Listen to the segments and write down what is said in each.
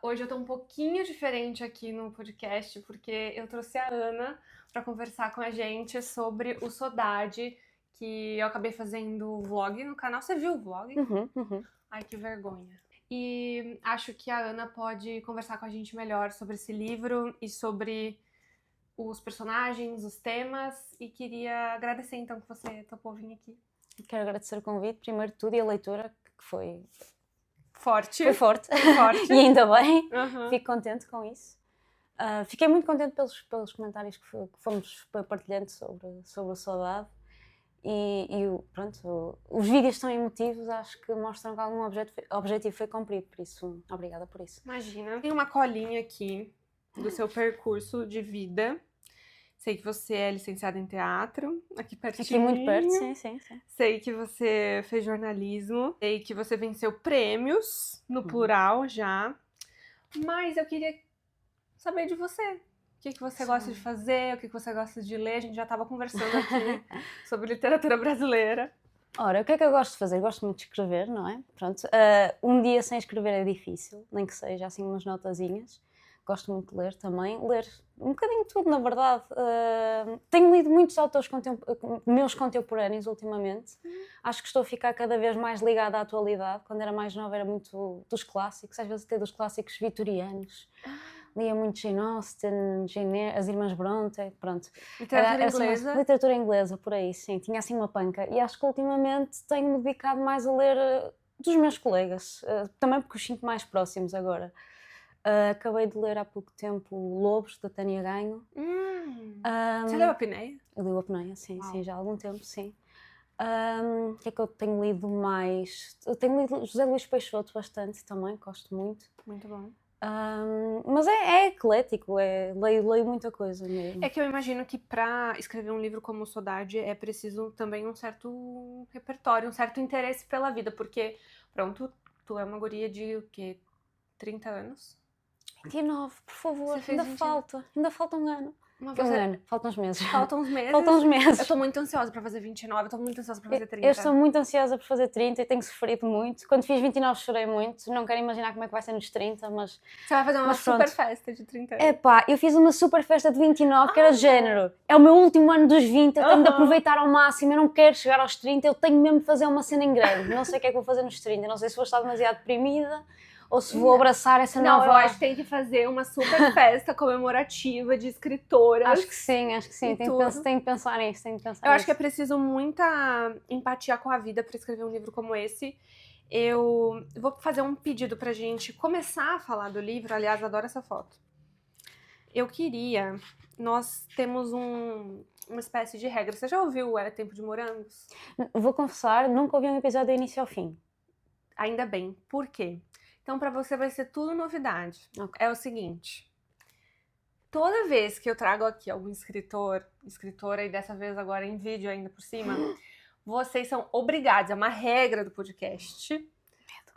Hoje eu tô um pouquinho diferente aqui no podcast, porque eu trouxe a Ana pra conversar com a gente sobre o Sodade, que eu acabei fazendo vlog no canal. Você viu o vlog? Uhum. Ai, que vergonha. E acho que a Ana pode conversar com a gente melhor sobre esse livro e sobre os personagens, os temas, e queria agradecer então que você topou vir aqui. Quero agradecer o convite, primeiro de tudo, e a leitura, que foi Forte. foi forte. Forte. E ainda bem, Uhum. fico contente com isso. Fiquei muito contente pelos comentários que fomos partilhando sobre a saudade. Pronto, os vídeos tão emotivos, acho que mostram que algum objetivo foi cumprido, por isso, obrigada por isso. Imagina. Tem uma colinha aqui do seu percurso de vida. Sei que você é licenciada em teatro, aqui pertinho. Aqui muito perto, sim. Sei que você fez jornalismo. Sei que você venceu prêmios, no plural já. Mas eu queria saber de você. O que você gosta de fazer, o que você gosta de ler. A gente já estava conversando aqui sobre literatura brasileira. Ora, o que é que eu gosto de fazer? Gosto muito de escrever, não é? Pronto. Um dia sem escrever é difícil, nem que seja assim umas notazinhas. Gosto muito de ler também. Ler um bocadinho de tudo, na verdade. Tenho lido muitos autores meus contemporâneos ultimamente. Acho que estou a ficar cada vez mais ligada à atualidade. Quando era mais nova era muito dos clássicos, às vezes até dos clássicos vitorianos. Lia muito Jane Austen, as Irmãs Bronte, pronto. Literatura inglesa? Literatura inglesa, por aí, sim. Tinha assim uma panca. E acho que ultimamente tenho-me dedicado mais a ler dos meus colegas. Também porque os sinto mais próximos agora. Acabei de ler há pouco tempo Lobos, da Tânia Ganho. Você leu a Apneia? Eu li o Apneia, sim, já há algum tempo, sim. O que é que eu tenho lido mais? Eu tenho lido José Luís Peixoto bastante também, gosto muito. Muito bom. Mas é eclético, leio muita coisa mesmo. É que eu imagino que para escrever um livro como Sodade é preciso também um certo repertório, um certo interesse pela vida, porque, pronto, tu é uma guria de o quê? 30 anos? 29, por favor, Você fez ainda 29. falta um ano. Mas Um ano, faltam uns meses. Faltam uns meses? Faltam uns meses. Eu tô muito ansiosa pra fazer 29, eu tô muito ansiosa pra fazer 30. Eu estou muito ansiosa por fazer 30 e tenho sofrido muito. Quando fiz 29 chorei muito, não quero imaginar como é que vai ser nos 30, mas... Você vai fazer uma super festa de 30 anos. Epá, eu fiz uma super festa de 29 que era de género. É o meu último ano dos 20, eu tenho de aproveitar ao máximo, eu não quero chegar aos 30, eu tenho mesmo de fazer uma cena em grande. Não sei o que é que vou fazer nos 30, não sei se vou estar demasiado deprimida ou se vou abraçar essa nova... Não, eu acho que tem que fazer uma super festa comemorativa de escritoras. Acho que sim. Tenho que pensar nisso, Eu acho que é preciso muita empatia com a vida para escrever um livro como esse. Eu vou fazer um pedido pra gente começar a falar do livro. Aliás, adoro essa foto. Nós temos uma espécie de regra. Você já ouviu o Era Tempo de Morangos? Vou confessar, nunca ouvi um episódio do início ao fim. Ainda bem. Por quê? Então, pra você vai ser tudo novidade. Okay. É o seguinte. Toda vez que eu trago aqui algum escritora, e dessa vez agora em vídeo ainda por cima, vocês são obrigados, é uma regra do podcast,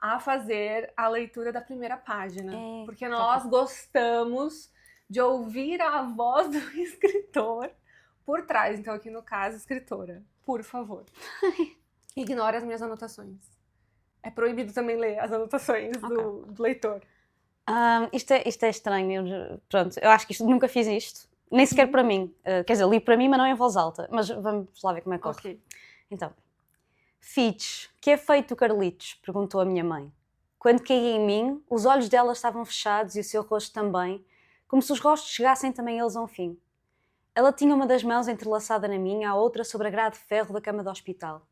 a fazer a leitura da primeira página. Porque nós gostamos de ouvir a voz do escritor por trás. Então, aqui no caso, escritora, por favor, ignore as minhas anotações. É proibido também ler as anotações do leitor. Isto é estranho. Pronto, eu acho que nunca fiz isto, nem sequer para mim. Quer dizer, li para mim, mas não em voz alta. Mas vamos lá ver como é que corre. Okay. Então, Fitch, que é feito Carlitos? Perguntou a minha mãe. Quando caí em mim, os olhos dela estavam fechados e o seu rosto também, como se os rostos chegassem também eles a um fim. Ela tinha uma das mãos entrelaçada na minha, a outra sobre a grade de ferro da cama do hospital.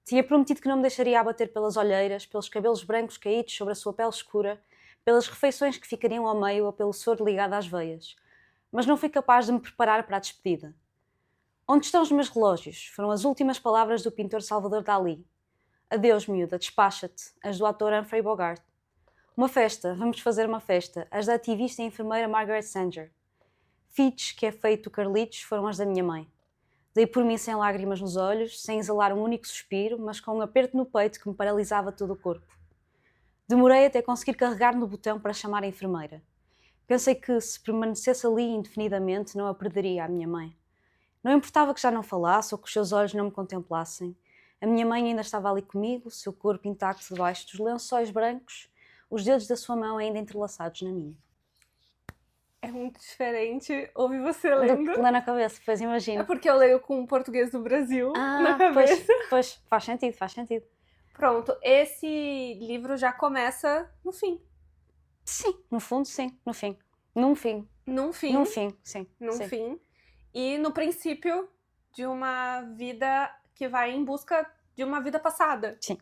Tinha prometido que não me deixaria abater pelas olheiras, pelos cabelos brancos caídos sobre a sua pele escura, pelas refeições que ficariam ao meio ou pelo soro ligado às veias. Mas não fui capaz de me preparar para a despedida. Onde estão os meus relógios? Foram as últimas palavras do pintor Salvador Dalí. Adeus, miúda, despacha-te, as do ator Humphrey Bogart. Uma festa, vamos fazer uma festa, as da ativista e enfermeira Margaret Sanger. Fitch, que é feito Carlitos, foram as da minha mãe. Dei por mim sem lágrimas nos olhos, sem exalar um único suspiro, mas com um aperto no peito que me paralisava todo o corpo. Demorei até conseguir carregar no botão para chamar a enfermeira. Pensei que, se permanecesse ali indefinidamente, não a perderia, a minha mãe. Não importava que já não falasse ou que os seus olhos não me contemplassem. A minha mãe ainda estava ali comigo, seu corpo intacto debaixo dos lençóis brancos, os dedos da sua mão ainda entrelaçados na minha. É muito diferente ouvir você Do lendo. que ler na cabeça, pois É imagino. porque eu leio com o português do Brasil na cabeça. Pois, faz sentido. Pronto, esse livro já começa no fim. Sim, no fundo, sim, no fim. Num fim, sim. Num sim. fim. E no princípio de uma vida que vai em busca de uma vida passada. Sim.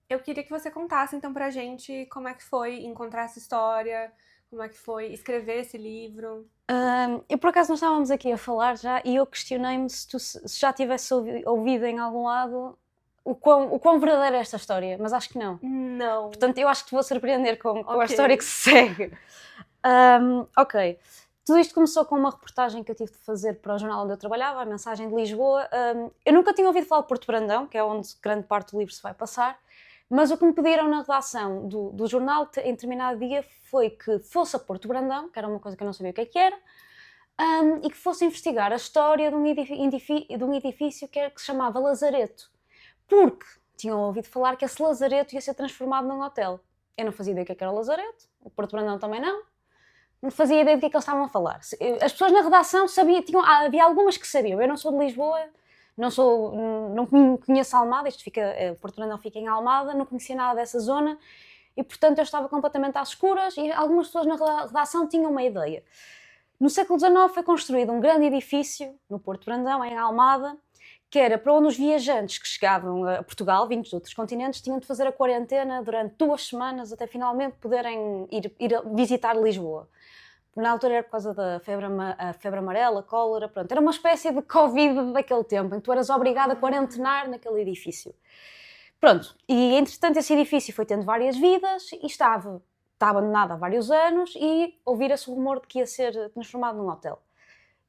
Eu queria que você contasse então pra gente como é que foi encontrar essa história, como é que foi escrever esse livro. Eu por acaso nós estávamos aqui a falar já e eu questionei-me se tu se já tivesse ouvido em algum lado o quão verdadeira é esta história, mas acho que não. Não. Portanto, eu acho que te vou surpreender com a Ok. história que se segue. Ok. Tudo isto começou com uma reportagem que eu tive de fazer para o jornal onde eu trabalhava, a Mensagem de Lisboa. Eu nunca tinha ouvido falar de Porto Brandão, que é onde grande parte do livro se vai passar, mas o que me pediram na redação do jornal em determinado dia foi que fosse a Porto Brandão, que era uma coisa que eu não sabia o que era, e que fosse investigar a história de um edifício que se chamava Lazareto, porque tinham ouvido falar que esse Lazareto ia ser transformado num hotel. Eu não fazia ideia do que era o Lazareto, o Porto Brandão também não fazia ideia do que é que eles estavam a falar. As pessoas na redação sabiam, havia algumas que sabiam. Eu não sou de Lisboa, não conheço Almada, Porto Brandão fica em Almada, não conhecia nada dessa zona e, portanto, eu estava completamente às escuras e algumas pessoas na redação tinham uma ideia. No século XIX foi construído um grande edifício no Porto Brandão, em Almada, que era para onde os viajantes que chegavam a Portugal, vindos de outros continentes, tinham de fazer a quarentena durante 2 semanas até finalmente poderem ir visitar Lisboa. Na altura era por causa da febre amarela, cólera, pronto. Era uma espécie de Covid daquele tempo, em que tu eras obrigado a quarentenar naquele edifício. Pronto, e entretanto esse edifício foi tendo várias vidas e está abandonado há vários anos e ouvira-se o rumor de que ia ser transformado num hotel.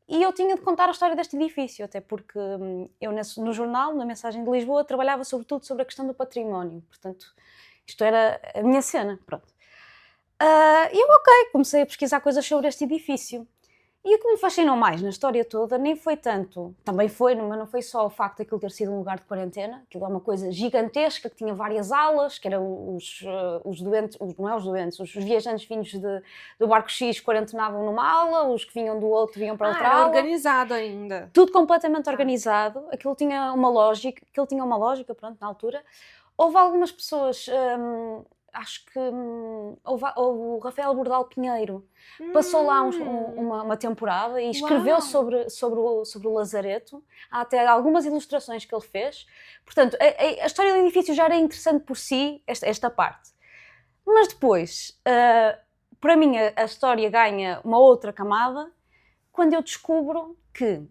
E eu tinha de contar a história deste edifício, até porque eu no jornal, na Mensagem de Lisboa, trabalhava sobretudo sobre a questão do património. Portanto, isto era a minha cena, pronto. E eu, comecei a pesquisar coisas sobre este edifício. E o que me fascinou mais na história toda nem foi tanto, também foi, mas não foi só o facto de aquilo ter sido um lugar de quarentena, aquilo é uma coisa gigantesca, que tinha várias alas, que eram os doentes, não é os doentes, os viajantes vindos do barco X quarentenavam numa ala, os que vinham do outro vinham para outra era ala. Organizado ainda. Tudo completamente organizado, aquilo tinha uma lógica, pronto, na altura. Houve algumas pessoas, acho que houve o Rafael Bordal Pinheiro, passou lá uma temporada e escreveu sobre o Lazareto. Há até algumas ilustrações que ele fez. Portanto, a história do edifício já era interessante por si, esta parte. Mas depois, para mim, a história ganha uma outra camada quando eu descubro que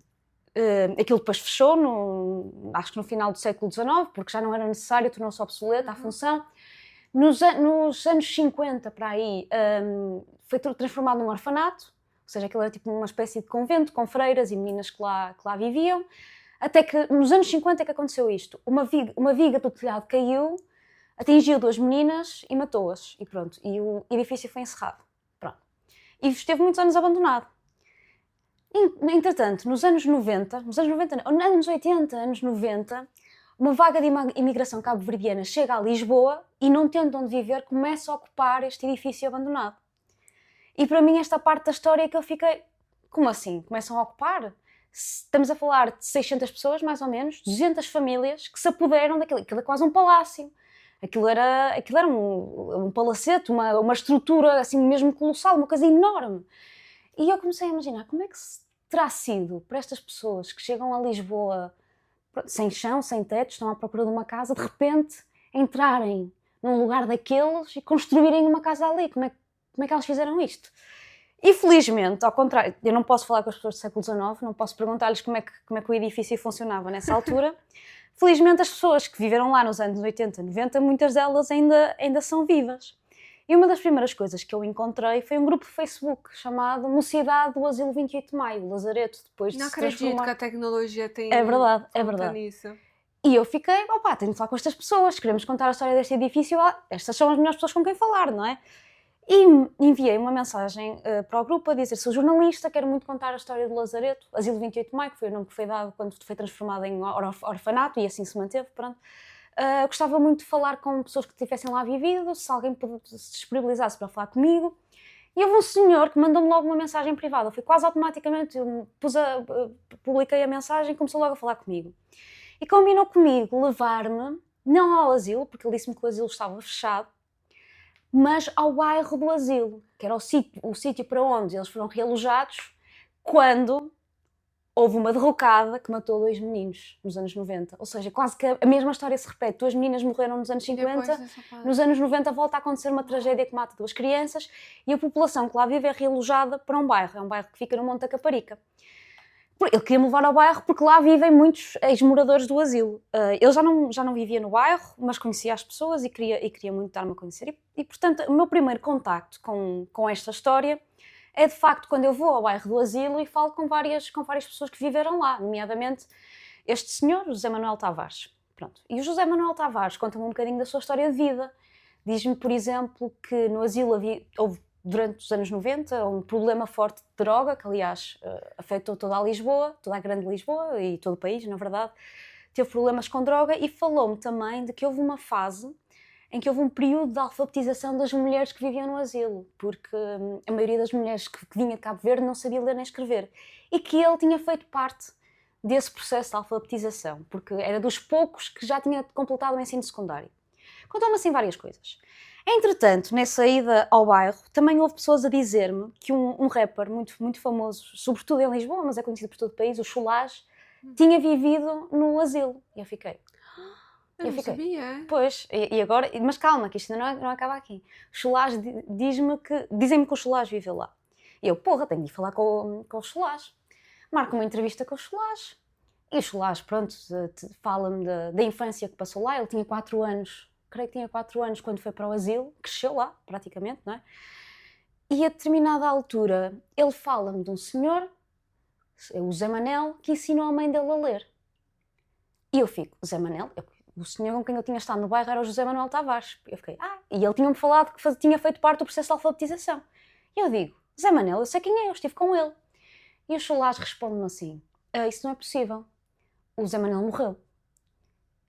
aquilo depois fechou, acho que no final do século XIX, porque já não era necessário, tornou-se obsoleta a função. Nos anos 50, para aí, foi transformado num orfanato, ou seja, aquilo era tipo uma espécie de convento, com freiras e meninas que lá viviam, até que nos anos 50 é que aconteceu isto. Uma viga do telhado caiu, atingiu 2 meninas e matou-as, e pronto, e o edifício foi encerrado. Pronto. E esteve muitos anos abandonado. Entretanto, nos anos 80, anos 90, uma vaga de imigração cabo-verdiana chega a Lisboa e, não tendo onde viver, começa a ocupar este edifício abandonado. E para mim esta parte da história é que eu fiquei, como assim? Começam a ocupar? Estamos a falar de 600 pessoas, mais ou menos, 200 famílias que se apoderam daquilo. Aquilo é quase um palácio. Aquilo era um palacete, uma estrutura assim mesmo colossal, uma coisa enorme. E eu comecei a imaginar como é que terá sido para estas pessoas que chegam a Lisboa sem chão, sem teto, estão à procura de uma casa, de repente entrarem num lugar daqueles e construírem uma casa ali. Como é que elas fizeram isto? E felizmente, ao contrário, eu não posso falar com as pessoas do século XIX, não posso perguntar-lhes como é que o edifício funcionava nessa altura. Felizmente as pessoas que viveram lá nos anos 80, 90, muitas delas ainda são vivas. E uma das primeiras coisas que eu encontrei foi um grupo de Facebook chamado Mocidade do Asilo 28 de Maio, o Lazareto, depois de Não se acredito transformar... que a tecnologia tem É verdade, conta nisso. E eu fiquei, tenho de falar com estas pessoas, queremos contar a história deste edifício, estas são as melhores pessoas com quem falar, não é? E enviei uma mensagem para o grupo a dizer: sou jornalista, quero muito contar a história do Lazareto, Asilo 28 de Maio, que foi o nome que foi dado quando foi transformado em orfanato e assim se manteve, pronto. Gostava muito de falar com pessoas que tivessem lá vivido, se alguém se disponibilizasse para falar comigo. E houve um senhor que mandou-me logo uma mensagem privada. Foi quase automaticamente, eu publiquei a mensagem e começou logo a falar comigo. E combinou comigo levar-me, não ao asilo, porque ele disse-me que o asilo estava fechado, mas ao bairro do asilo, que era o sítio para onde eles foram realojados quando houve uma derrocada que matou 2 meninos nos anos 90. Ou seja, quase que a mesma história se repete. 2 meninas morreram nos anos 50, nos anos 90 volta a acontecer uma tragédia que mata 2 crianças e a população que lá vive é realojada para um bairro. É um bairro que fica no Monte da Caparica. Ele queria me levar ao bairro porque lá vivem muitos ex-moradores do asilo. Eu já não vivia no bairro, mas conhecia as pessoas e queria muito dar-me a conhecer. E, portanto, o meu primeiro contacto com esta história é, de facto, quando eu vou ao bairro do asilo e falo com várias pessoas que viveram lá, nomeadamente este senhor, o José Manuel Tavares. Pronto. E o José Manuel Tavares conta-me um bocadinho da sua história de vida. Diz-me, por exemplo, que no asilo houve, durante os anos 90, um problema forte de droga, que aliás afetou toda a Lisboa, toda a grande Lisboa e todo o país, na verdade. Teve problemas com droga e falou-me também de que houve uma fase em que houve um período de alfabetização das mulheres que viviam no asilo, porque a maioria das mulheres que vinha de Cabo Verde não sabia ler nem escrever, e que ele tinha feito parte desse processo de alfabetização, porque era dos poucos que já tinha completado o ensino secundário. Contou-me assim várias coisas. Entretanto, nessa ida ao bairro, também houve pessoas a dizer-me que um rapper muito, muito famoso, sobretudo em Lisboa, mas é conhecido por todo o país, o Cholage, tinha vivido no asilo. E eu fiquei... Eu não sabia. Pois, e agora... Mas calma, que isto ainda não acaba aqui. O Cholage dizem-me que o Cholage vive lá. E eu, porra, tenho de ir falar com o Cholage. Marco uma entrevista com o Cholage. E o Cholage, pronto, fala-me da infância que passou lá. Ele tinha 4 anos, creio que tinha 4 anos quando foi para o asilo. Cresceu lá, praticamente, não é? E a determinada altura, ele fala-me de um senhor, o Zé Manel, que ensinou a mãe dele a ler. E eu fico, Zé Manel... O senhor com quem eu tinha estado no bairro era o José Manuel Tavares. Eu fiquei, e ele tinha-me falado que tinha feito parte do processo de alfabetização. E eu digo, Zé Manel, eu sei quem é, eu estive com ele. E o Cholage responde-me assim, isso não é possível, o Zé Manel morreu.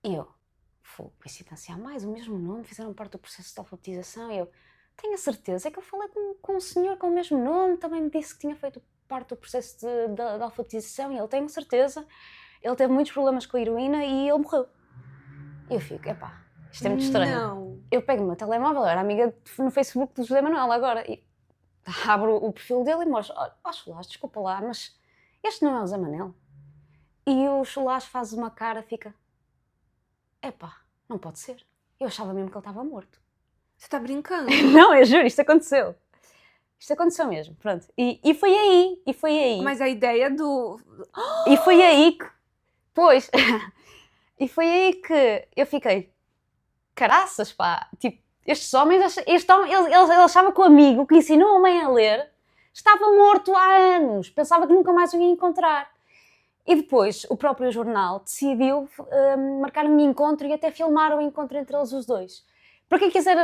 E eu, coincidência a mais, o mesmo nome, fizeram parte do processo de alfabetização. E eu, tenho a certeza, é que eu falei com um senhor com o mesmo nome, também me disse que tinha feito parte do processo de alfabetização, e ele, tenho certeza, ele teve muitos problemas com a heroína e ele morreu. E eu fico, isto é muito estranho. Não. Eu pego o meu telemóvel, eu era amiga no Facebook do José Manuel agora, e abro o perfil dele e mostro, Cholage, desculpa lá, mas este não é o José Manuel? E o Cholage faz uma cara, fica, não pode ser. Eu achava mesmo que ele estava morto. Você está brincando? Não, eu juro, isto aconteceu. Isto aconteceu mesmo, pronto. E foi aí. Mas a ideia do... E foi aí que... Pois... E foi aí que eu fiquei, caraças, tipo, estes homens, ele achava que o amigo que ensinou a mãe a ler estava morto há anos, pensava que nunca mais o ia encontrar. E depois o próprio jornal decidiu marcar um encontro e até filmar o encontro entre eles os dois. Para quem quiser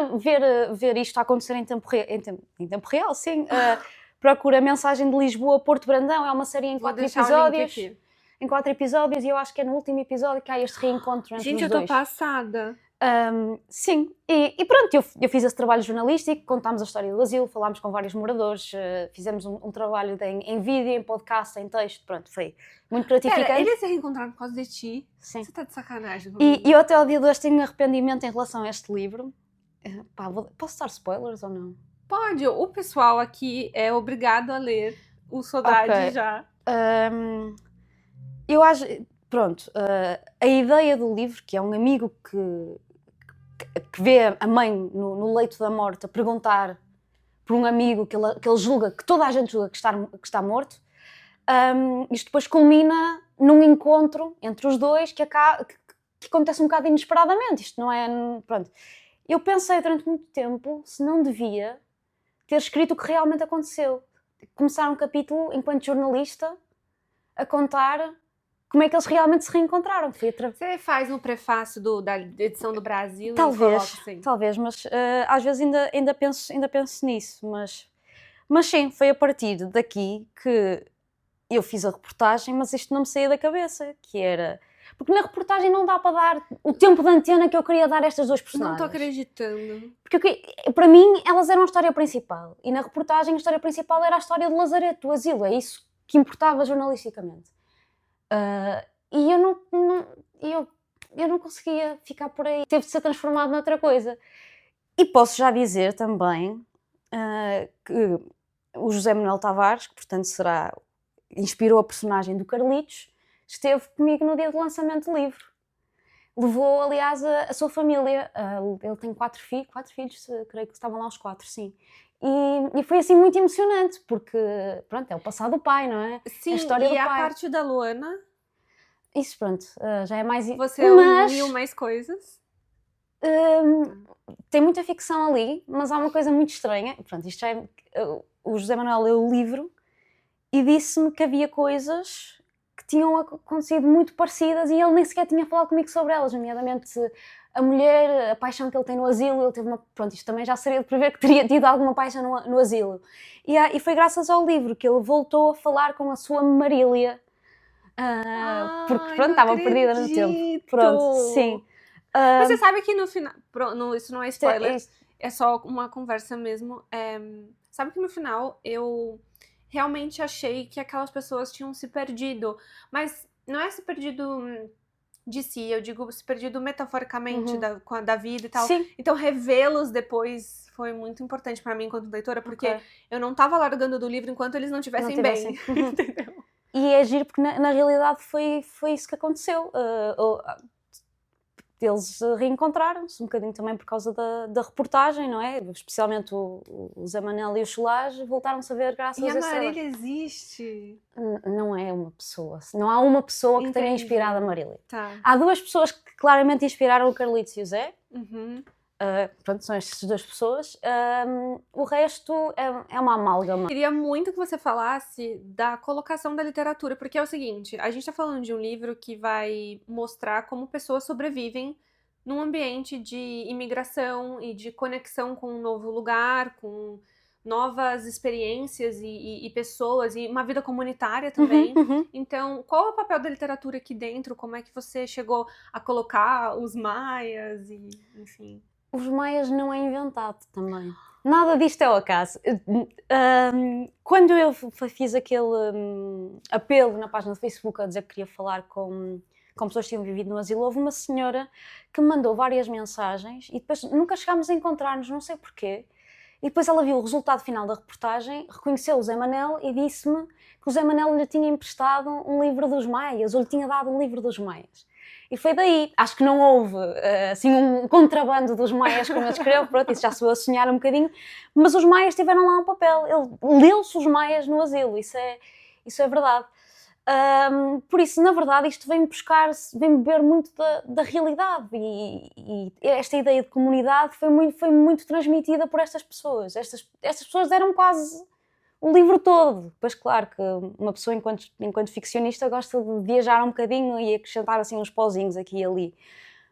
ver isto a acontecer em tempo real, sim, procura a Mensagem de Lisboa, Porto Brandão, é uma série em 4 episódios. Em 4 episódios, e eu acho que é no último episódio que há este reencontro entre os dois. Gente, eu tô passada. Sim, e pronto, eu fiz esse trabalho jornalístico, contámos a história do asilo, falámos com vários moradores, fizemos um trabalho em vídeo, em podcast, em texto, pronto, foi muito gratificante. Pera, eles se reencontraram por causa de ti? Sim. Você tá de sacanagem E eu até ao dia de hoje tenho arrependimento em relação a este livro. Posso dar spoilers ou não? Pode, o pessoal aqui é obrigado a ler o Saudade já. Eu acho, pronto, a ideia do livro, que é um amigo que vê a mãe no leito da morte a perguntar por um amigo que ele julga, que toda a gente julga que está morto, isto depois culmina num encontro entre os dois que acontece um bocado inesperadamente. Isto não é... Pronto. Eu pensei durante muito tempo se não devia ter escrito o que realmente aconteceu. Começar um capítulo enquanto jornalista a contar como é que eles realmente se reencontraram. Você faz no prefácio da edição do Brasil? Talvez, mas às vezes ainda penso nisso. Mas sim, foi a partir daqui que eu fiz a reportagem, mas isto não me saía da cabeça, que era... Porque na reportagem não dá para dar o tempo de antena que eu queria dar a estas duas personagens. Não estou acreditando. Porque para mim elas eram a história principal e na reportagem a história principal era a história do lazareto, do asilo, é isso que importava jornalisticamente. E eu não conseguia ficar por aí, teve de ser transformado noutra coisa. E posso já dizer também que o José Manuel Tavares, que portanto inspirou a personagem do Carlitos, esteve comigo no dia do lançamento do livro. Levou, aliás, a sua família. Ele tem 4 filhos, creio que estavam lá os 4, sim. E foi assim muito emocionante, porque pronto, é o passado do pai, não é? Sim, a história do a pai. parte da Luana? Isso, pronto, já é mais... Você uniu mais coisas? Tem muita ficção ali, mas há uma coisa muito estranha. Pronto, isto já é... O José Manuel leu o livro e disse-me que havia coisas que tinham acontecido muito parecidas e ele nem sequer tinha falado comigo sobre elas, nomeadamente a mulher, a paixão que ele tem no asilo. Ele teve uma... Pronto, isto também já seria de prever que teria tido alguma paixão no asilo. E foi graças ao livro que ele voltou a falar com a sua Marília, porque pronto, estava perdida no tempo. Pronto, sim. Mas você sabe que no final... isso não é spoiler, é só uma conversa mesmo. Sabe que no final eu realmente achei que aquelas pessoas tinham se perdido. Mas não é se perdido de si, eu digo se perdido metaforicamente da vida e tal. Sim. Então revê-los depois foi muito importante pra mim enquanto leitora, porque eu não tava largando do livro enquanto eles não estivessem bem. Entendeu? E é giro porque na realidade foi isso que aconteceu. Eles reencontraram-se um bocadinho também por causa da reportagem, não é? Especialmente o Zé Manel e o Solage voltaram-se a ver graças a essa... E a Marília existe? Não é uma pessoa. Não há uma pessoa que tenha inspirado a Marília. Tá. Há 2 pessoas que claramente inspiraram o Carlitos e o Zé. Pronto, são estas 2 pessoas. O resto é uma amálgama. Queria muito que você falasse da colocação da literatura, porque é o seguinte, a gente tá falando de um livro que vai mostrar como pessoas sobrevivem num ambiente de imigração e de conexão com um novo lugar, com novas experiências e pessoas, e uma vida comunitária também. Então, qual é o papel da literatura aqui dentro? Como é que você chegou a colocar os maias e, enfim... Os maias não é inventado também. Nada disto é ao acaso. Quando eu fiz aquele apelo na página do Facebook a dizer que queria falar com pessoas que tinham vivido no asilo, houve uma senhora que me mandou várias mensagens e depois nunca chegámos a encontrar-nos, não sei porquê. E depois ela viu o resultado final da reportagem, reconheceu o Zé Manel e disse-me que o Zé Manel lhe tinha emprestado um livro dos maias, ou lhe tinha dado um livro dos maias. E foi daí. Acho que não houve assim um contrabando dos maias, como eu descrevo, pronto, isso já sou a sonhar um bocadinho, mas os maias tiveram lá um papel. Ele leu-se os maias no asilo, isso é verdade. Por isso, na verdade, isto vem beber muito da realidade e esta ideia de comunidade foi muito transmitida por estas pessoas. Estas pessoas deram quase o livro todo. Pois claro que uma pessoa enquanto ficcionista gosta de viajar um bocadinho e acrescentar assim uns pauzinhos aqui e ali.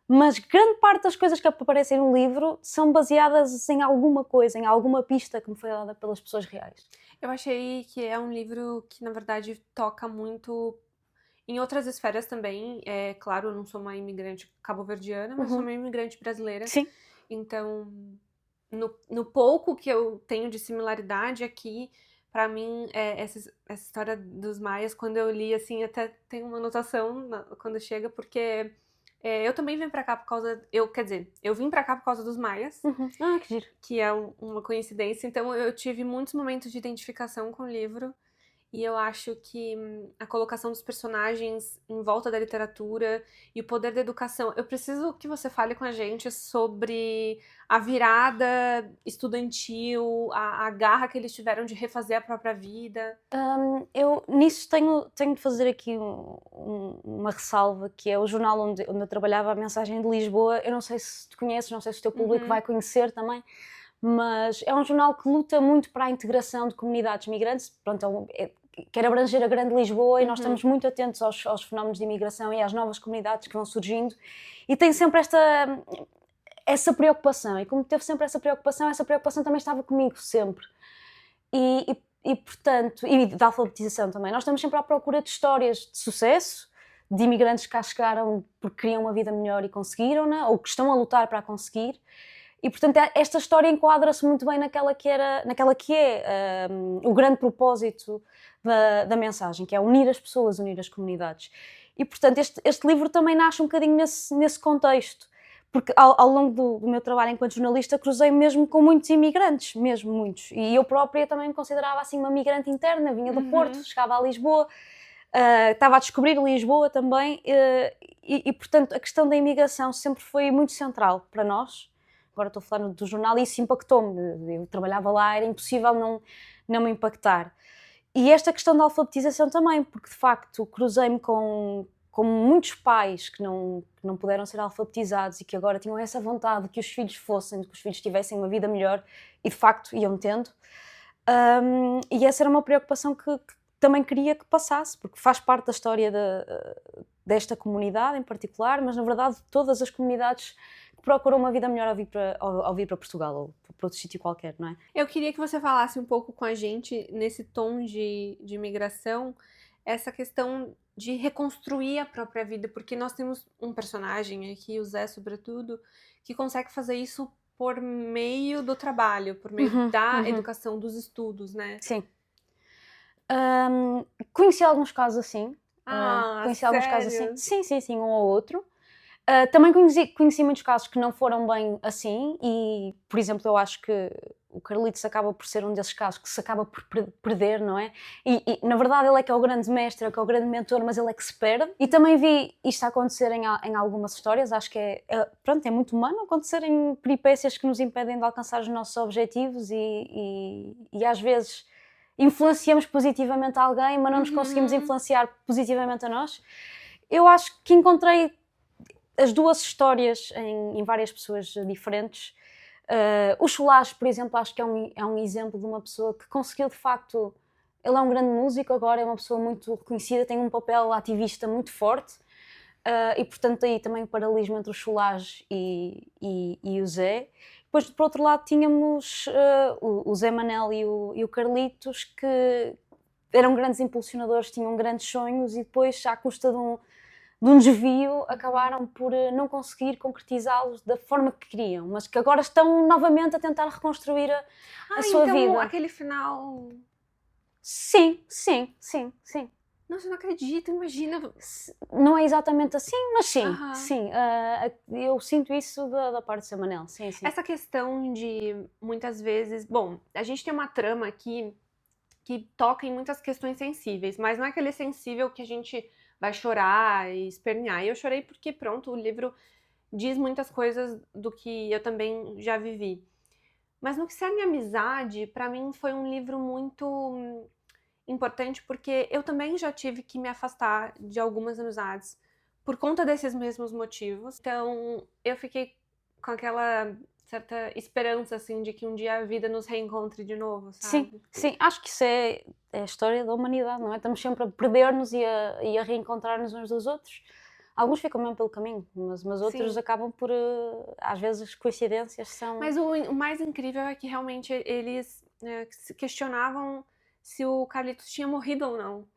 Mas grande parte das coisas que aparecem no livro são baseadas em alguma coisa, em alguma pista que me foi dada pelas pessoas reais. Eu achei que é um livro que, na verdade, toca muito em outras esferas também. É claro, eu não sou uma imigrante cabo-verdiana, mas sou uma imigrante brasileira. Sim. Então, no pouco que eu tenho de similaridade aqui, pra mim, essa história dos maias, quando eu li, assim, até tem uma anotação quando chega, porque eu também vim pra cá por causa... eu vim pra cá por causa dos maias. Que giro. Que é uma coincidência. Então, eu tive muitos momentos de identificação com o livro. E eu acho que a colocação dos personagens em volta da literatura e o poder da educação... Eu preciso que você fale com a gente sobre a virada estudantil, a garra que eles tiveram de refazer a própria vida. Eu nisso tenho de fazer aqui uma ressalva, que é o jornal onde eu trabalhava, A Mensagem de Lisboa. Eu não sei se te conheces, não sei se o teu público vai conhecer também, mas é um jornal que luta muito para a integração de comunidades migrantes. Pronto, quer abranger a grande Lisboa e nós estamos muito atentos aos fenómenos de imigração e às novas comunidades que vão surgindo, e tem sempre essa preocupação, e como teve sempre essa preocupação também estava comigo sempre, e portanto, e da alfabetização também. Nós estamos sempre à procura de histórias de sucesso, de imigrantes que cá chegaram porque queriam uma vida melhor e conseguiram-na, ou que estão a lutar para a conseguir. E, portanto, esta história enquadra-se muito bem naquela que é o grande propósito da mensagem, que é unir as pessoas, unir as comunidades. E, portanto, este livro também nasce um bocadinho nesse contexto, porque ao longo do meu trabalho enquanto jornalista cruzei mesmo com muitos imigrantes, mesmo muitos. E eu própria também me considerava assim uma migrante interna, vinha do Porto, chegava a Lisboa, estava a descobrir Lisboa também, e, portanto, a questão da imigração sempre foi muito central para nós. Agora estou a falar do jornal e isso impactou-me. Eu trabalhava lá, era impossível não me impactar. E esta questão da alfabetização também, porque de facto cruzei-me com muitos pais que não puderam ser alfabetizados e que agora tinham essa vontade de que os filhos fossem, de que os filhos tivessem uma vida melhor e de facto iam tendo. E essa era uma preocupação que também queria que passasse, porque faz parte da história desta comunidade em particular, mas na verdade de todas as comunidades que procuram uma vida melhor ao vir para Portugal ou para outro sítio qualquer, não é? Eu queria que você falasse um pouco com a gente, nesse tom de imigração, essa questão de reconstruir a própria vida, porque nós temos um personagem aqui, o Zé, sobretudo, que consegue fazer isso por meio do trabalho, por meio da educação, dos estudos, né? Sim. Conheci alguns casos assim. Conheci alguns casos assim? Sim, um ou outro. Também conheci muitos casos que não foram bem assim e, por exemplo, eu acho que o Carlitos acaba por ser um desses casos que se acaba por perder, não é? E na verdade ele é que é o grande mestre, é que é o grande mentor, mas ele é que se perde. E também vi isto acontecer em algumas histórias, acho que é muito humano acontecerem peripécias que nos impedem de alcançar os nossos objetivos e às vezes influenciamos positivamente alguém, mas não nos conseguimos influenciar positivamente a nós. Eu acho que encontrei as duas histórias em várias pessoas diferentes. O Solage, por exemplo, acho que é um exemplo de uma pessoa que conseguiu de facto. Ele é um grande músico agora, é uma pessoa muito reconhecida, tem um papel ativista muito forte e portanto aí também o paralelismo entre o Solage e o Zé. Depois, por outro lado, tínhamos o Zé Manel e o Carlitos, que eram grandes impulsionadores, tinham grandes sonhos e depois, à custa de um desvio, acabaram por não conseguir concretizá-los da forma que queriam, mas que agora estão novamente a tentar reconstruir a sua então, vida. Aquele final... Sim. Nossa, eu não acredito, imagina. Não é exatamente assim, mas sim. Eu sinto isso da parte do Zé Manel, sim. Essa questão de, muitas vezes... Bom, a gente tem uma trama aqui que toca em muitas questões sensíveis, mas não é aquele sensível que a gente vai chorar e espernear. E eu chorei porque, pronto, o livro diz muitas coisas do que eu também já vivi. Mas no que cerne a amizade, pra mim foi um livro muito importante, porque eu também já tive que me afastar de algumas amizades por conta desses mesmos motivos. Então, eu fiquei com aquela certa esperança, assim, de que um dia a vida nos reencontre de novo, sabe? Sim. Acho que isso é a história da humanidade, não é? Estamos sempre a perder-nos e a reencontrar-nos uns dos outros. Alguns ficam mesmo pelo caminho, mas outros acabam por... às vezes as coincidências são... Mas o mais incrível é que realmente eles se questionavam se o Carlitos tinha morrido ou não.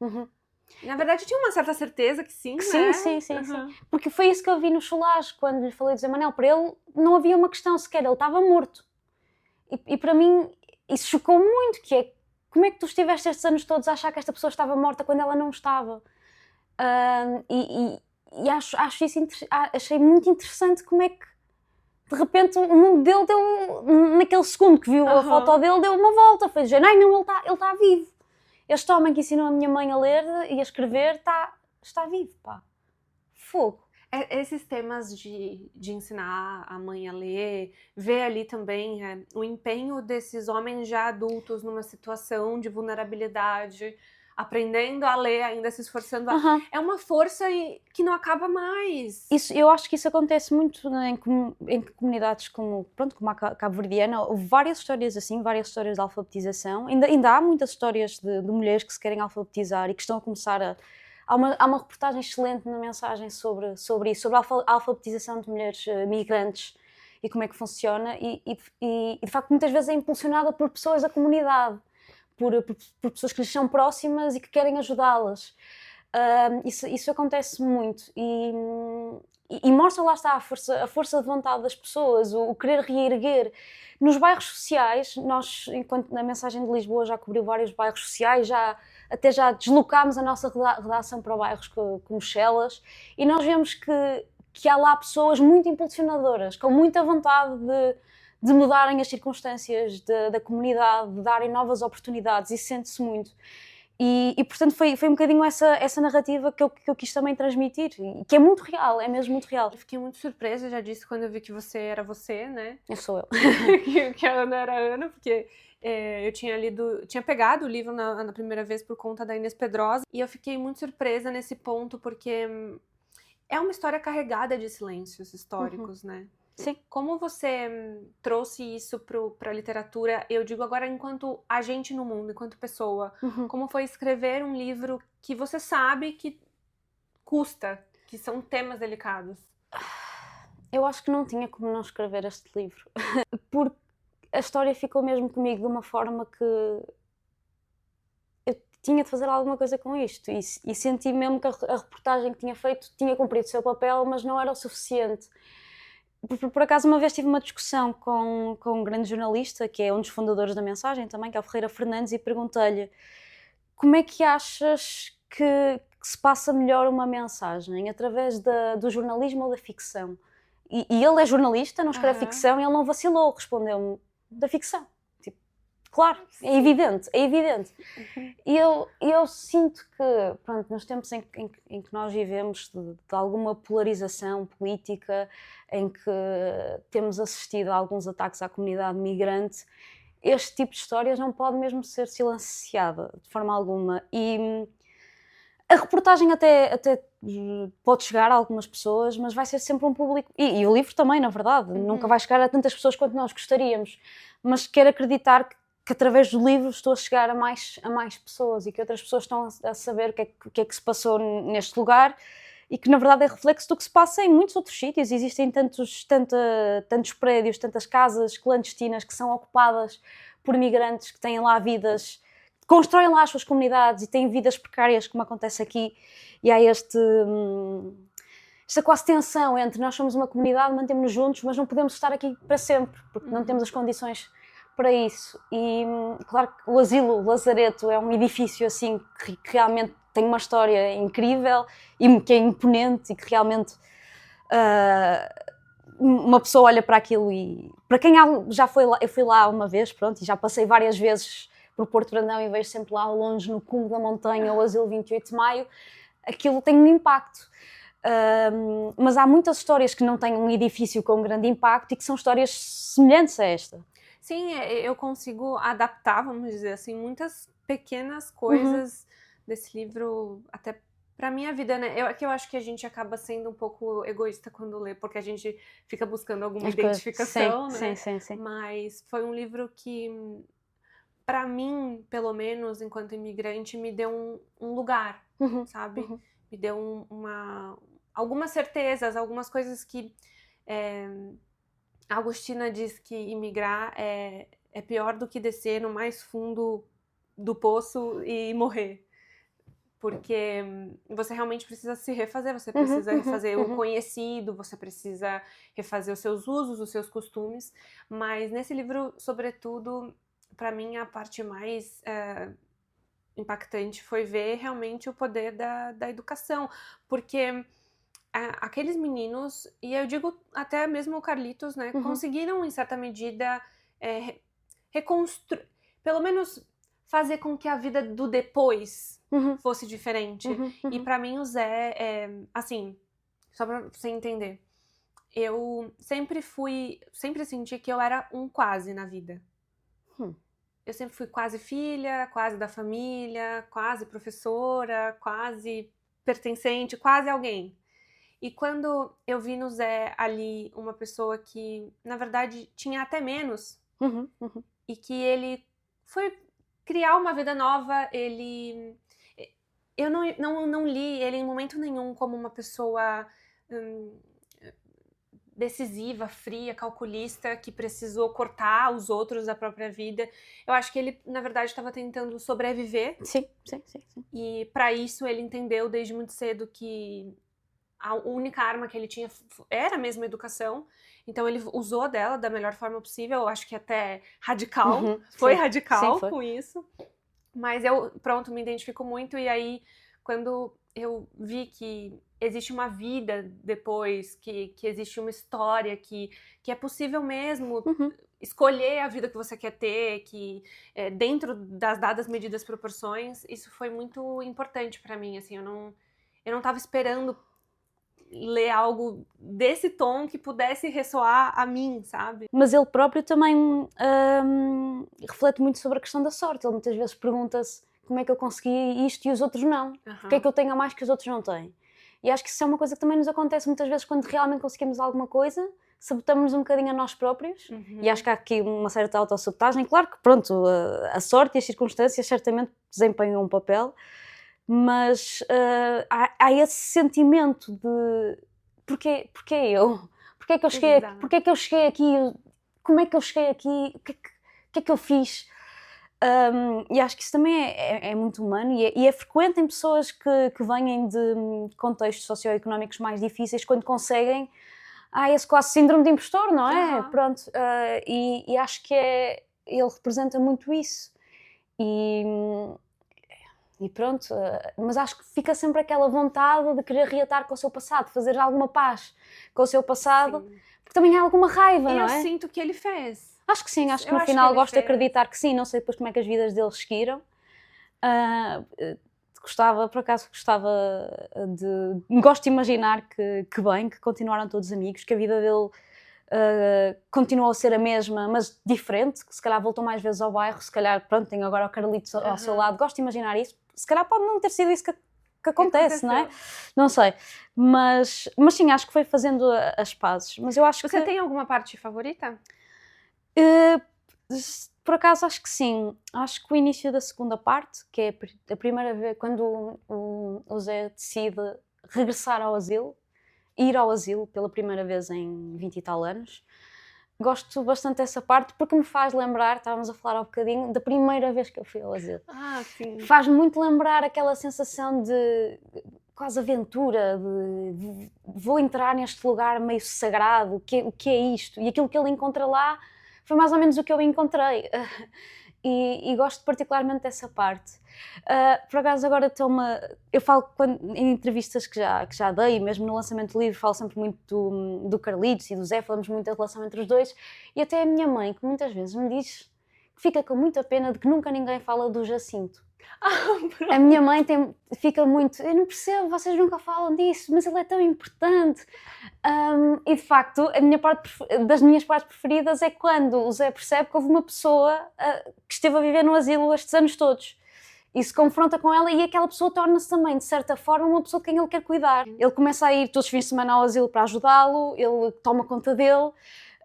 Na verdade, tinha uma certa certeza que sim, né? Sim. Porque foi isso que eu vi no Solage, quando lhe falei do Zé Manel. Para ele não havia uma questão sequer, ele estava morto. E para mim isso chocou muito, que é, como é que tu estiveste estes anos todos a achar que esta pessoa estava morta quando ela não estava? E acho isso achei muito interessante como é que de repente o mundo dele deu, naquele segundo que viu a foto dele, deu uma volta, foi dizer, ai não, ele está vivo. Este homem que ensinou a minha mãe a ler e a escrever está vivo, pá. Fogo. Esses temas de ensinar a mãe a ler, ver ali também o empenho desses homens já adultos numa situação de vulnerabilidade, aprendendo a ler, ainda se esforçando. É uma força que não acaba mais. Eu acho que isso acontece muito em comunidades como a cabo-verdiana. Houve várias histórias assim, várias histórias de alfabetização. Ainda há muitas histórias de mulheres que se querem alfabetizar e que estão a começar Há uma reportagem excelente na mensagem sobre isso, sobre a alfabetização de mulheres migrantes e como é que funciona e de facto muitas vezes é impulsionada por pessoas da comunidade, por pessoas que lhes são próximas e que querem ajudá-las. Isso acontece muito e mostra, lá está, a força de vontade das pessoas, o querer reerguer. Nos bairros sociais, nós, enquanto na Mensagem de Lisboa já cobriu vários bairros sociais, até já deslocámos a nossa redação para bairros como Chelas, e nós vemos que há lá pessoas muito impulsionadoras, com muita vontade de mudarem as circunstâncias da comunidade, de darem novas oportunidades, e sente-se muito. E portanto foi um bocadinho essa narrativa que eu quis também transmitir, e que é muito real, é mesmo muito real. Eu fiquei muito surpresa, já disse, quando eu vi que você era você, né? Eu sou eu. que a Ana era a Ana, porque eu tinha pegado o livro na primeira vez por conta da Inês Pedrosa, e eu fiquei muito surpresa nesse ponto, porque é uma história carregada de silêncios históricos, né? Sim. Como você trouxe isso para a literatura, eu digo agora enquanto agente no mundo, enquanto pessoa, como foi escrever um livro que você sabe que custa, que são temas delicados? Eu acho que não tinha como não escrever este livro, porque a história ficou mesmo comigo de uma forma que eu tinha de fazer alguma coisa com isto, e senti mesmo que a reportagem que tinha feito tinha cumprido o seu papel, mas não era o suficiente. Por acaso, uma vez tive uma discussão com um grande jornalista, que é um dos fundadores da Mensagem também, que é o Ferreira Fernandes, e perguntei-lhe: como é que achas que se passa melhor uma mensagem? Através do jornalismo ou da ficção? E ele é jornalista, não escreve ficção, e ele não vacilou, respondeu-me: da ficção. Tipo, claro, é evidente, é evidente. E eu sinto que, pronto, nos tempos em que nós vivemos, de alguma polarização política, em que temos assistido a alguns ataques à comunidade migrante, este tipo de histórias não pode mesmo ser silenciada de forma alguma. E a reportagem até pode chegar a algumas pessoas, mas vai ser sempre um público, e o livro também, na verdade, nunca vai chegar a tantas pessoas quanto nós gostaríamos, mas quero acreditar que através do livro estou a chegar a mais pessoas, e que outras pessoas estão a saber o que é que se passou neste lugar, e que na verdade é reflexo do que se passa em muitos outros sítios. Existem tantos prédios, tantas casas clandestinas que são ocupadas por migrantes que têm lá vidas, constroem lá as suas comunidades e têm vidas precárias, como acontece aqui, e há esta quase tensão entre nós somos uma comunidade, mantemos-nos juntos, mas não podemos estar aqui para sempre, porque não temos as condições para isso. E claro que o Asilo Lazareto é um edifício assim que realmente tem uma história incrível e que é imponente, e que realmente uma pessoa olha para aquilo, e para quem já foi lá, eu fui lá uma vez, pronto, e já passei várias vezes por Porto Brandão e vejo sempre lá ao longe, no cume da montanha, o Asilo 28 de Maio, aquilo tem um impacto. Mas há muitas histórias que não têm um edifício com um grande impacto e que são histórias semelhantes a esta. Sim, eu consigo adaptar, vamos dizer assim, muitas pequenas coisas desse livro, até pra minha vida, né? Eu acho que a gente acaba sendo um pouco egoísta quando lê, porque a gente fica buscando alguma identificação, né? Sim. Mas foi um livro que, pra mim, pelo menos, enquanto imigrante, me deu um lugar, sabe? Me deu algumas certezas, algumas coisas que... A Agostina diz que imigrar é pior do que descer no mais fundo do poço e morrer. Porque você realmente precisa se refazer, você precisa refazer o conhecido, você precisa refazer os seus usos, os seus costumes. Mas nesse livro, sobretudo, para mim, a parte mais impactante foi ver realmente o poder da educação. Porque aqueles meninos, e eu digo até mesmo o Carlitos, né, conseguiram, em certa medida, reconstruir, pelo menos fazer com que a vida do depois fosse diferente. E pra mim o Zé, assim, só pra você entender, eu sempre senti que eu era um quase na vida. Eu sempre fui quase filha, quase da família, quase professora, quase pertencente, quase alguém. E quando eu vi no Zé ali uma pessoa que, na verdade, tinha até menos, e que ele foi criar uma vida nova, eu não li ele em momento nenhum como uma pessoa decisiva, fria, calculista, que precisou cortar os outros da própria vida. Eu acho que ele, na verdade, estava tentando sobreviver. Sim. E para isso ele entendeu desde muito cedo que a única arma que ele tinha era mesmo a educação. Então ele usou dela da melhor forma possível. Eu acho que até radical. Foi radical com isso. Mas eu, pronto, me identifico muito. E aí, quando eu vi que existe uma vida depois, que existe uma história, que é possível mesmo escolher a vida que você quer ter, que dentro das dadas medidas proporções, isso foi muito importante pra mim, assim, eu não tava esperando ler algo desse tom que pudesse ressoar a mim, sabe? Mas ele próprio também reflete muito sobre a questão da sorte. Ele muitas vezes pergunta-se como é que eu consegui isto e os outros não. Porque é que eu tenho a mais que os outros não têm? E acho que isso é uma coisa que também nos acontece muitas vezes quando realmente conseguimos alguma coisa, sabotamos um bocadinho a nós próprios. E acho que há aqui uma certa autossabotagem. Claro que, pronto, a sorte e as circunstâncias certamente desempenham um papel, mas há esse sentimento de porquê eu? Porquê é que eu cheguei aqui? Porquê é que eu cheguei aqui? Como é que eu cheguei aqui? O que é que eu fiz? E acho que isso também é muito humano e é frequente em pessoas que vêm de contextos socioeconómicos mais difíceis, quando conseguem, esse quase síndrome de impostor, não é? Pronto, e acho que ele representa muito isso. E pronto, mas acho que fica sempre aquela vontade de querer reatar com o seu passado, fazer alguma paz com o seu passado, sim, porque também há alguma raiva, não é? Eu sinto que ele fez. Acho que sim, acho que no final gosto de acreditar que sim, não sei depois como é que as vidas deles seguiram. Por acaso gostava gosto de imaginar que bem, que continuaram todos amigos, que a vida dele continuou a ser a mesma, mas diferente, que se calhar voltou mais vezes ao bairro, se calhar, pronto, tem agora o Carlitos ao seu lado, gosto de imaginar isso, se calhar pode não ter sido isso que acontece, não é? Não sei, mas sim, acho que foi fazendo as pazes, mas eu acho que... Você tem alguma parte favorita? Por acaso acho que sim, acho que o início da segunda parte, que é a primeira vez quando o Zé decide regressar ao asilo, ir ao asilo pela primeira vez em 20 e tal anos, gosto bastante dessa parte porque me faz lembrar, estávamos a falar há um bocadinho, da primeira vez que eu fui ao asilo. Sim. Faz-me muito lembrar aquela sensação de quase aventura, de vou entrar neste lugar meio sagrado, o que é isto? E aquilo que ele encontra lá foi mais ou menos o que eu encontrei. E gosto particularmente dessa parte. Por acaso agora eu falo em entrevistas que já dei, mesmo no lançamento do livro, falo sempre muito do Carlitos e do Zé, falamos muito da relação entre os dois, e até a minha mãe, que muitas vezes me diz que fica com muita pena de que nunca ninguém fala do Jacinto. A minha mãe fica muito, eu não percebo, vocês nunca falam disso, mas ele é tão importante. E de facto, das minhas partes preferidas é quando o Zé percebe que houve uma pessoa que esteve a viver no asilo estes anos todos e se confronta com ela, e aquela pessoa torna-se também, de certa forma, uma pessoa de quem ele quer cuidar. Ele começa a ir todos os fins de semana ao asilo para ajudá-lo, ele toma conta dele,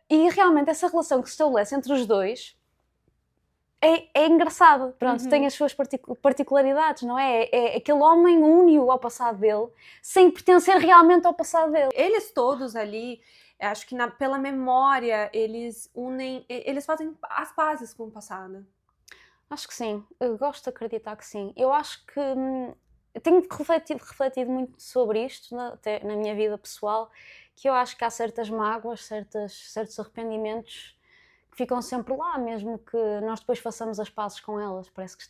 e realmente essa relação que se estabelece entre os dois é engraçado, pronto, tem as suas particularidades, não é? Aquele homem une-o ao passado dele, sem pertencer realmente ao passado dele. Eles todos ali, acho que pela memória, eles fazem as pazes com o passado. Acho que sim, eu gosto de acreditar que sim. Eu acho que eu tenho refletido muito sobre isto, até na minha vida pessoal, que eu acho que há certas mágoas, certos arrependimentos que ficam sempre lá, mesmo que nós depois façamos as pazes com elas. Parece que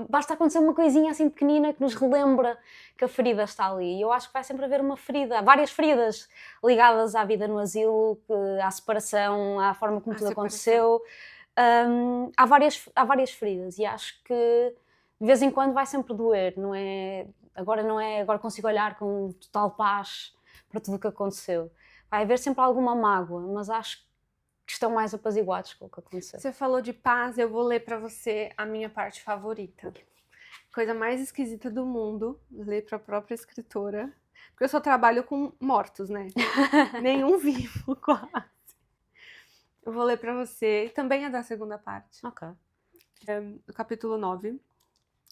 basta acontecer uma coisinha assim pequenina que nos relembra que a ferida está ali. E eu acho que vai sempre haver uma ferida, várias feridas ligadas à vida no asilo, à separação, à forma como tudo aconteceu. Há várias feridas, e acho que de vez em quando vai sempre doer, não é? Agora consigo olhar com total paz para tudo o que aconteceu. Vai haver sempre alguma mágoa, mas acho que estão mais apaziguados com o que aconteceu. Você falou de paz, eu vou ler para você a minha parte favorita. Coisa mais esquisita do mundo, ler para a própria escritora, porque eu só trabalho com mortos, né? Nenhum vivo, quase. Eu vou ler para você, também é da segunda parte. Ok. O capítulo 9.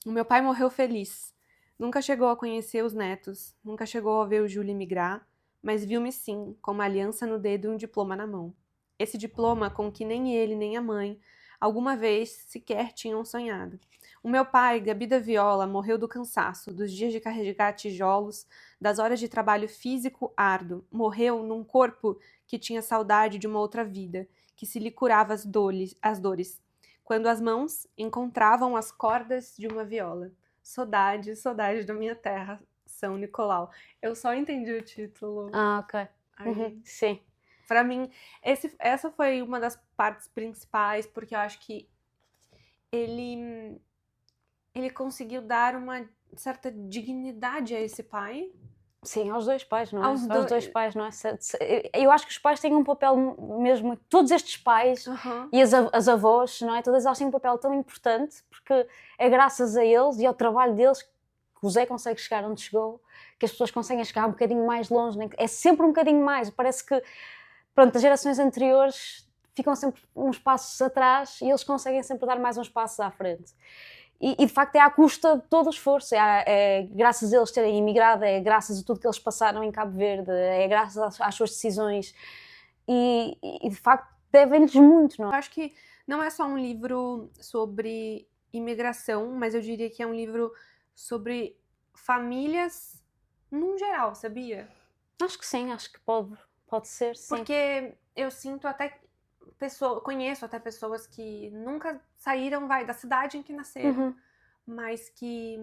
O meu pai morreu feliz. Nunca chegou a conhecer os netos, nunca chegou a ver o Júlio migrar, mas viu-me sim, com uma aliança no dedo e um diploma na mão. Esse diploma com que nem ele nem a mãe alguma vez sequer tinham sonhado. O meu pai, Gabi da Viola, morreu do cansaço, dos dias de carregar tijolos, das horas de trabalho físico árduo. Morreu num corpo que tinha saudade de uma outra vida, que se lhe curava as dores, quando as mãos encontravam as cordas de uma viola. Saudade, saudade da minha terra, São Nicolau. Eu só entendi o título. Ah, ok. Aí, Sim. pra mim, essa foi uma das partes principais, porque eu acho que ele conseguiu dar uma certa dignidade a esse pai. Sim, aos dois pais, não é? Aos Aos dois pais, não é? Eu acho que os pais têm um papel mesmo, todos estes pais e as avós, não é? Todas elas têm um papel tão importante, porque é graças a eles e ao trabalho deles que o Zé consegue chegar onde chegou, que as pessoas conseguem chegar um bocadinho mais longe, né? É sempre um bocadinho mais, parece que, pronto, as gerações anteriores ficam sempre uns passos atrás e eles conseguem sempre dar mais uns passos à frente. E de facto é à custa de todo o esforço, é graças a eles terem emigrado, é graças a tudo que eles passaram em Cabo Verde, é graças às suas decisões e de facto devem-lhes muito, não é? Eu acho que não é só um livro sobre imigração, mas eu diria que é um livro sobre famílias num geral, sabia? Acho que sim, acho que pode ser, sim. Porque eu sinto até conheço até pessoas que nunca saíram da cidade em que nasceram, mas que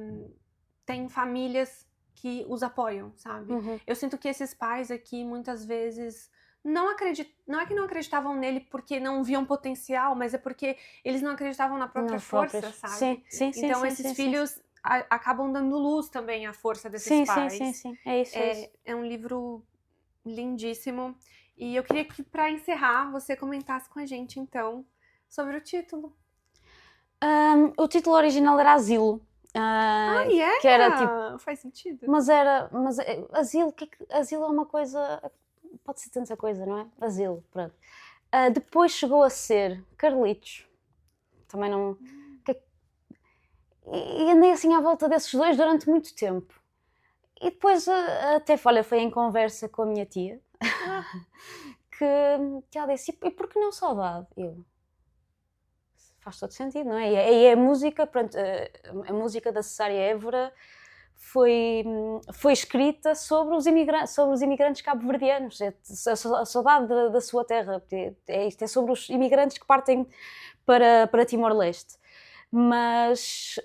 têm famílias que os apoiam, sabe? Eu sinto que esses pais aqui muitas vezes não é que não acreditavam nele porque não viam potencial, mas é porque eles não acreditavam na própria força, sabe? Sim, então esses filhos acabam dando luz também à força desses pais. Sim, é isso. É um livro lindíssimo. E eu queria que, para encerrar, você comentasse com a gente, então, sobre o título. O título original era Asilo. Que era tipo... Faz sentido. Mas asilo, asilo é uma coisa... Pode ser tanta coisa, não é? Asilo, pronto. Depois chegou a ser Carlitos. Também não... E andei assim à volta desses dois durante muito tempo. E depois até, olha, foi em conversa com a minha tia que ela disse, e por que não Saudade? Faz todo sentido, não é? E a música, pronto, a música da Cesária Évora foi escrita sobre os imigrantes cabo-verdianos, a saudade da sua terra, isto é sobre os imigrantes que partem para Timor-Leste. Mas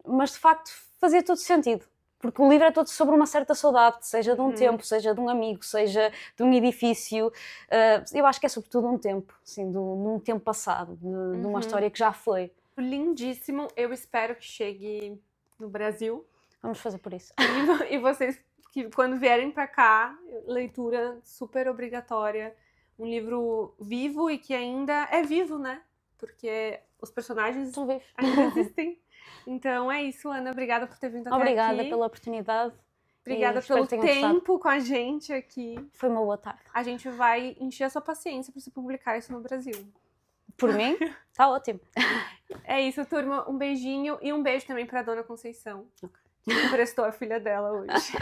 de facto fazia todo sentido. Porque o livro é todo sobre uma certa saudade, seja de um tempo, seja de um amigo, seja de um edifício. Eu acho que é sobretudo um tempo, assim, de um tempo passado, de uma história que já foi. Lindíssimo. Eu espero que chegue no Brasil. Vamos fazer por isso. E vocês, que quando vierem para cá, leitura super obrigatória. Um livro vivo e que ainda é vivo, né? Porque os personagens ainda existem. Então é isso, Ana. Obrigada por ter vindo até aqui. Obrigada pela oportunidade. Obrigada pelo tempo com a gente aqui. Foi uma boa tarde. A gente vai encher a sua paciência para você publicar isso no Brasil. Por mim, tá ótimo. É isso, turma. Um beijinho e um beijo também para a Dona Conceição, que emprestou a filha dela hoje.